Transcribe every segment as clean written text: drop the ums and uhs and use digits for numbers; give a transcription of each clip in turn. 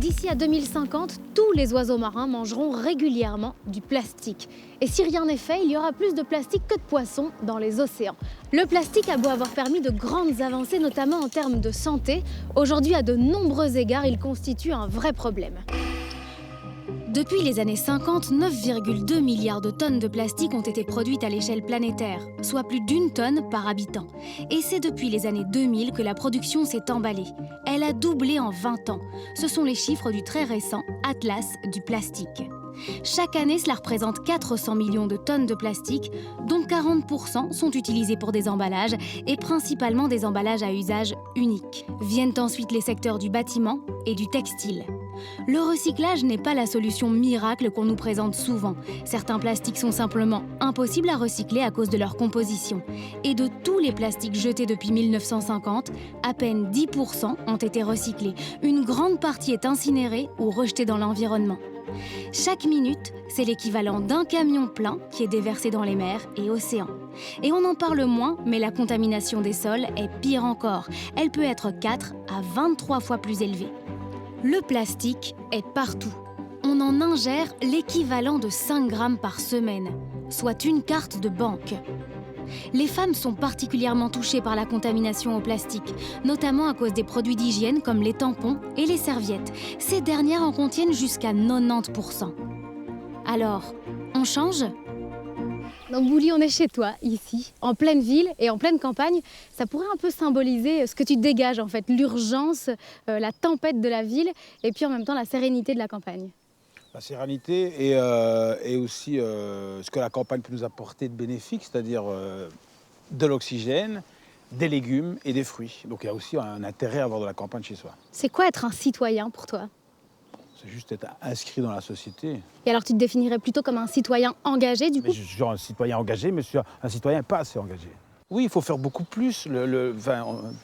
D'ici à 2050, tous les oiseaux marins mangeront régulièrement du plastique. Et si rien n'est fait, il y aura plus de plastique que de poissons dans les océans. Le plastique a beau avoir permis de grandes avancées, notamment en termes de santé. Aujourd'hui, à de nombreux égards, il constitue un vrai problème. Depuis les années 50, 9,2 milliards de tonnes de plastique ont été produites à l'échelle planétaire, soit plus d'1 tonne par habitant. Et c'est depuis les années 2000 que la production s'est emballée. Elle a doublé en 20 ans. Ce sont les chiffres du très récent Atlas du plastique. Chaque année, cela représente 400 millions de tonnes de plastique, dont 40% sont utilisés pour des emballages, et principalement des emballages à usage unique. Viennent ensuite les secteurs du bâtiment et du textile. Le recyclage n'est pas la solution miracle qu'on nous présente souvent. Certains plastiques sont simplement impossibles à recycler à cause de leur composition. Et de tous les plastiques jetés depuis 1950, à peine 10% ont été recyclés. Une grande partie est incinérée ou rejetée dans l'environnement. Chaque minute, c'est l'équivalent d'un camion plein qui est déversé dans les mers et océans. Et on en parle moins, mais la contamination des sols est pire encore. Elle peut être 4 à 23 fois plus élevée. Le plastique est partout. On en ingère l'équivalent de 5 grammes par semaine, soit une carte de banque. Les femmes sont particulièrement touchées par la contamination au plastique, notamment à cause des produits d'hygiène comme les tampons et les serviettes. Ces dernières en contiennent jusqu'à 90%. Alors, on change ? Donc Bouli, on est chez toi, ici, en pleine ville et en pleine campagne. Ça pourrait un peu symboliser ce que tu dégages en fait, l'urgence, la tempête de la ville et puis en même temps la sérénité de la campagne. La sérénité et aussi ce que la campagne peut nous apporter de bénéfiques, c'est-à-dire de l'oxygène, des légumes et des fruits. Donc il y a aussi un intérêt à avoir de la campagne chez soi. C'est quoi être un citoyen pour toi ? C'est juste être inscrit dans la société. Et alors tu te définirais plutôt comme un citoyen engagé du coup ? Mais je suis un citoyen engagé, mais je suis un citoyen pas assez engagé. Oui, il faut faire beaucoup plus.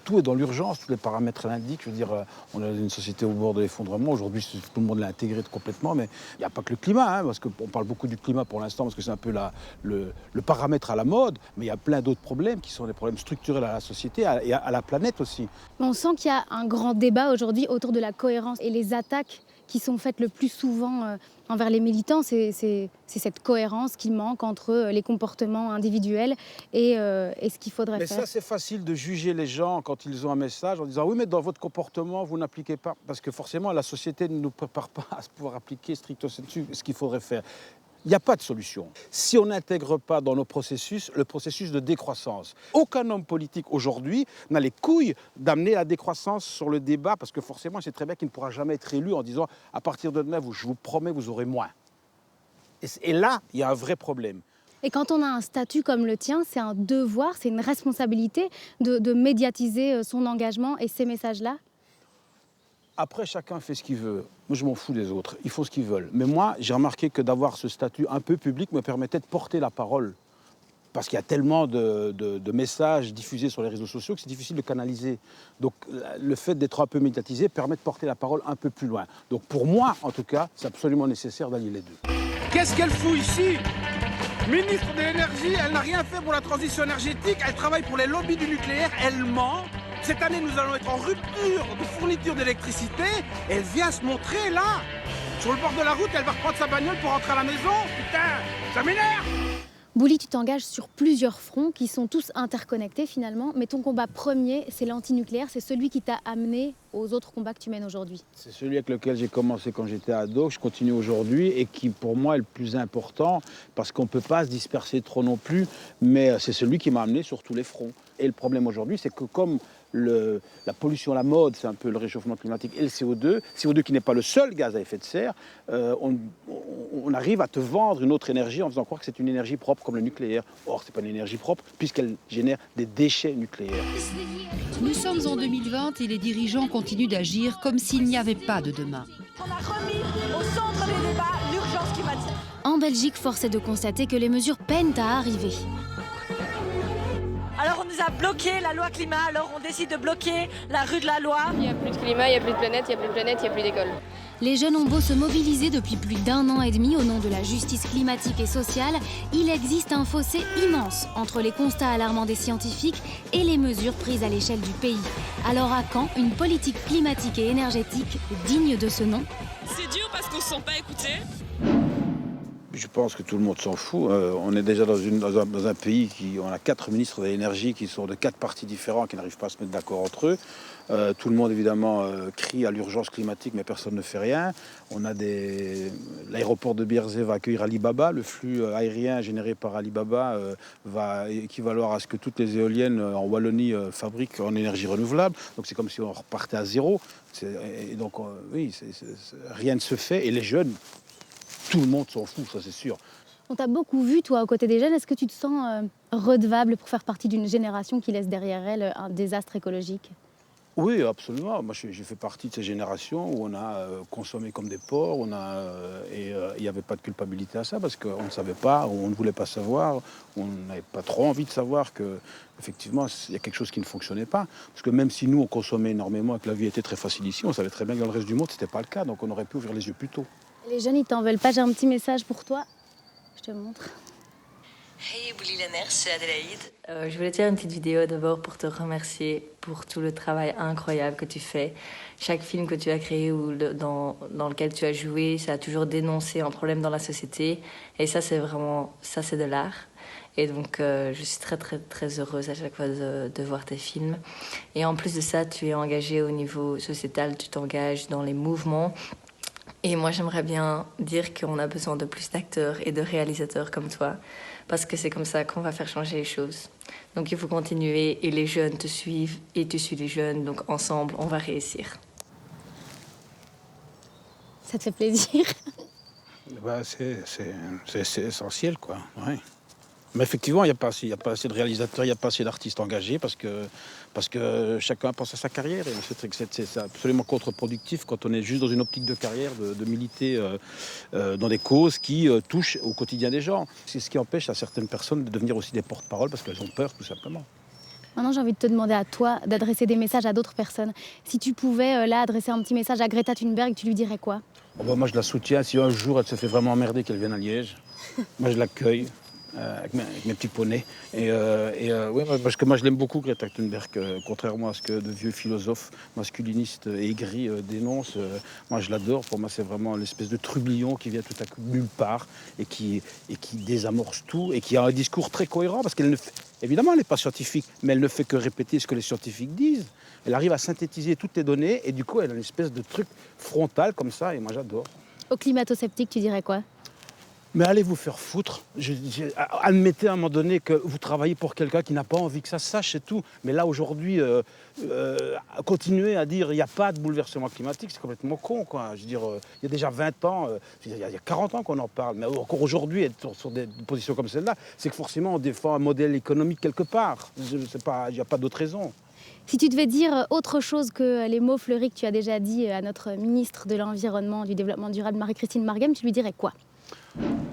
Tout est dans l'urgence, tous les paramètres l'indiquent. Je veux dire, on est dans une société au bord de l'effondrement. Aujourd'hui, tout le monde l'a intégré complètement, mais il n'y a pas que le climat, parce qu'on parle beaucoup du climat pour l'instant, parce que c'est un peu le paramètre à la mode, mais il y a plein d'autres problèmes qui sont des problèmes structurels à la société et à la planète aussi. On sent qu'il y a un grand débat aujourd'hui autour de la cohérence et les attaques qui sont faites le plus souvent envers les militants, c'est cette cohérence qui manque entre les comportements individuels et ce qu'il faudrait faire. Mais ça, c'est facile de juger les gens quand ils ont un message en disant « Oui, mais dans votre comportement, vous n'appliquez pas. » Parce que forcément, la société ne nous prépare pas à pouvoir appliquer stricto sensu ce qu'il faudrait faire. Il n'y a pas de solution. Si on n'intègre pas dans nos processus le processus de décroissance, aucun homme politique aujourd'hui n'a les couilles d'amener la décroissance sur le débat parce que forcément, c'est très bien qu'il ne pourra jamais être élu en disant « à partir de demain, je vous promets, vous aurez moins ». Et là, il y a un vrai problème. Et quand on a un statut comme le tien, c'est un devoir, c'est une responsabilité de médiatiser son engagement et ces messages-là ? Après, chacun fait ce qu'il veut. Moi, je m'en fous des autres. Ils font ce qu'ils veulent. Mais moi, j'ai remarqué que d'avoir ce statut un peu public me permettait de porter la parole. Parce qu'il y a tellement de messages diffusés sur les réseaux sociaux que c'est difficile de canaliser. Donc, le fait d'être un peu médiatisé permet de porter la parole un peu plus loin. Donc, pour moi, en tout cas, c'est absolument nécessaire d'allier les deux. Qu'est-ce qu'elle fout ici ? Ministre de l'énergie, elle n'a rien fait pour la transition énergétique. Elle travaille pour les lobbies du nucléaire. Elle ment. Cette année, nous allons être en rupture de fourniture d'électricité. Elle vient se montrer là. Sur le bord de la route, elle va reprendre sa bagnole pour rentrer à la maison. Putain, ça m'énerve. Bouli, tu t'engages sur plusieurs fronts qui sont tous interconnectés finalement, mais ton combat premier, c'est l'antinucléaire, c'est celui qui t'a amené aux autres combats que tu mènes aujourd'hui. C'est celui avec lequel j'ai commencé quand j'étais ado, que je continue aujourd'hui et qui pour moi est le plus important parce qu'on ne peut pas se disperser trop non plus, mais c'est celui qui m'a amené sur tous les fronts. Et le problème aujourd'hui, c'est que comme la pollution à la mode, c'est un peu le réchauffement climatique et le CO2 qui n'est pas le seul gaz à effet de serre, on arrive à te vendre une autre énergie en faisant croire que c'est une énergie propre comme le nucléaire. Or, ce n'est pas une énergie propre puisqu'elle génère des déchets nucléaires. Nous sommes en 2020 et les dirigeants continuent d'agir comme s'il n'y avait pas de demain. On a remis au centre des débats l'urgence climatique. En Belgique, force est de constater que les mesures peinent à arriver. Alors on nous a bloqué la loi climat, alors on décide de bloquer la rue de la loi. Il n'y a plus de climat, il n'y a plus de planète, il n'y a plus de planète, il n'y a plus d'école. Les jeunes ont beau se mobiliser depuis plus d'1 an et demi au nom de la justice climatique et sociale, il existe un fossé immense entre les constats alarmants des scientifiques et les mesures prises à l'échelle du pays. Alors à quand une politique climatique et énergétique digne de ce nom ? C'est dur parce qu'on ne se sent pas écouté. Je pense que tout le monde s'en fout. On est déjà dans un pays qui on a 4 ministres de l'énergie qui sont de 4 partis différents, qui n'arrivent pas à se mettre d'accord entre eux. Tout le monde évidemment crie à l'urgence climatique, mais personne ne fait rien. On a l'aéroport de Bierzé va accueillir Alibaba. Le flux aérien généré par Alibaba va équivaloir à ce que toutes les éoliennes en Wallonie fabriquent en énergie renouvelable. Donc c'est comme si on repartait à zéro. Et donc rien ne se fait. Et les jeunes, tout le monde s'en fout, ça c'est sûr. On t'a beaucoup vu, toi, aux côtés des jeunes. Est-ce que tu te sens redevable pour faire partie d'une génération qui laisse derrière elle un désastre écologique ? Oui, absolument. Moi, j'ai fait partie de ces générations où on a consommé comme des porcs, et il n'y avait pas de culpabilité à ça parce qu'on ne savait pas, ou on ne voulait pas savoir, on n'avait pas trop envie de savoir qu'effectivement, il y a quelque chose qui ne fonctionnait pas. Parce que même si nous, on consommait énormément et que la vie était très facile ici, on savait très bien que dans le reste du monde, ce n'était pas le cas. Donc on aurait pu ouvrir les yeux plus tôt. Les jeunes, ils t'en veulent pas. J'ai un petit message pour toi. Je te montre. Hey Bouli Lanners, c'est Adélaïde. Je voulais te faire une petite vidéo d'abord pour te remercier pour tout le travail incroyable que tu fais. Chaque film que tu as créé ou dans lequel tu as joué, ça a toujours dénoncé un problème dans la société. Et ça, c'est de l'art. Et donc, je suis très, très, très heureuse à chaque fois de voir tes films. Et en plus de ça, tu es engagée au niveau sociétal, tu t'engages dans les mouvements. Et moi, j'aimerais bien dire qu'on a besoin de plus d'acteurs et de réalisateurs comme toi, parce que c'est comme ça qu'on va faire changer les choses. Donc il faut continuer et les jeunes te suivent et tu suis les jeunes, donc ensemble, on va réussir. Ça te fait plaisir ? Bah, c'est essentiel, quoi. Ouais. Mais effectivement, il n'y a pas assez de réalisateurs, il n'y a pas assez d'artistes engagés parce que chacun pense à sa carrière. Et c'est absolument contre-productif quand on est juste dans une optique de carrière, de militer dans des causes qui touchent au quotidien des gens. C'est ce qui empêche à certaines personnes de devenir aussi des porte-parole parce qu'elles ont peur, tout simplement. Maintenant, j'ai envie de te demander à toi d'adresser des messages à d'autres personnes. Si tu pouvais, là, adresser un petit message à Greta Thunberg, tu lui dirais quoi ? Oh bah, moi, je la soutiens. Si un jour, elle se fait vraiment emmerder qu'elle vienne à Liège, moi, je l'accueille. Avec mes petits poneys. Ouais, parce que moi je l'aime beaucoup, Greta Thunberg, contrairement à ce que de vieux philosophes masculinistes et aigris dénoncent. Moi je l'adore, pour moi c'est vraiment l'espèce de trublion qui vient tout à coup de nulle part et qui désamorce tout et qui a un discours très cohérent parce qu'elle ne fait, évidemment elle n'est pas scientifique, mais elle ne fait que répéter ce que les scientifiques disent. Elle arrive à synthétiser toutes les données et du coup elle a une espèce de truc frontal comme ça et moi j'adore. Aux climato-sceptiques, tu dirais quoi ? Mais allez vous faire foutre. Admettez à un moment donné que vous travaillez pour quelqu'un qui n'a pas envie que ça se sache, c'est tout. Mais là, aujourd'hui, continuer à dire qu'il n'y a pas de bouleversement climatique, c'est complètement con, quoi. Je veux dire, il y a déjà 20 ans, il y a 40 ans qu'on en parle. Mais encore aujourd'hui, être sur des positions comme celle-là, c'est que forcément, on défend un modèle économique quelque part. Il n'y a pas d'autre raison. Si tu devais dire autre chose que les mots fleuris que tu as déjà dit à notre ministre de l'Environnement, du Développement durable, Marie-Christine Marguem, tu lui dirais quoi ?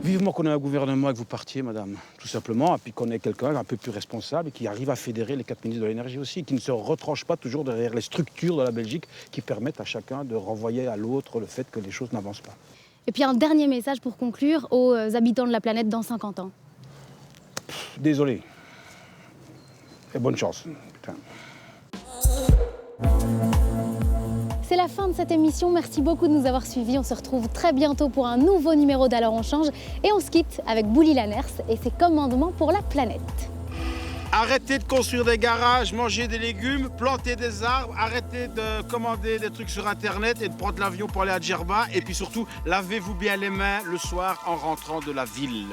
Vivement qu'on ait un gouvernement et que vous partiez, madame, tout simplement, et puis qu'on ait quelqu'un un peu plus responsable et qui arrive à fédérer les 4 ministres de l'énergie aussi, qui ne se retranche pas toujours derrière les structures de la Belgique qui permettent à chacun de renvoyer à l'autre le fait que les choses n'avancent pas. Et puis un dernier message pour conclure aux habitants de la planète dans 50 ans. Désolé. Et bonne chance. Putain. C'est la fin de cette émission, merci beaucoup de nous avoir suivis. On se retrouve très bientôt pour un nouveau numéro d'Alors on change. Et on se quitte avec Bouli Lanners et ses commandements pour la planète. Arrêtez de construire des garages, manger des légumes, planter des arbres, arrêtez de commander des trucs sur Internet et de prendre l'avion pour aller à Djerba. Et puis surtout, lavez-vous bien les mains le soir en rentrant de la ville.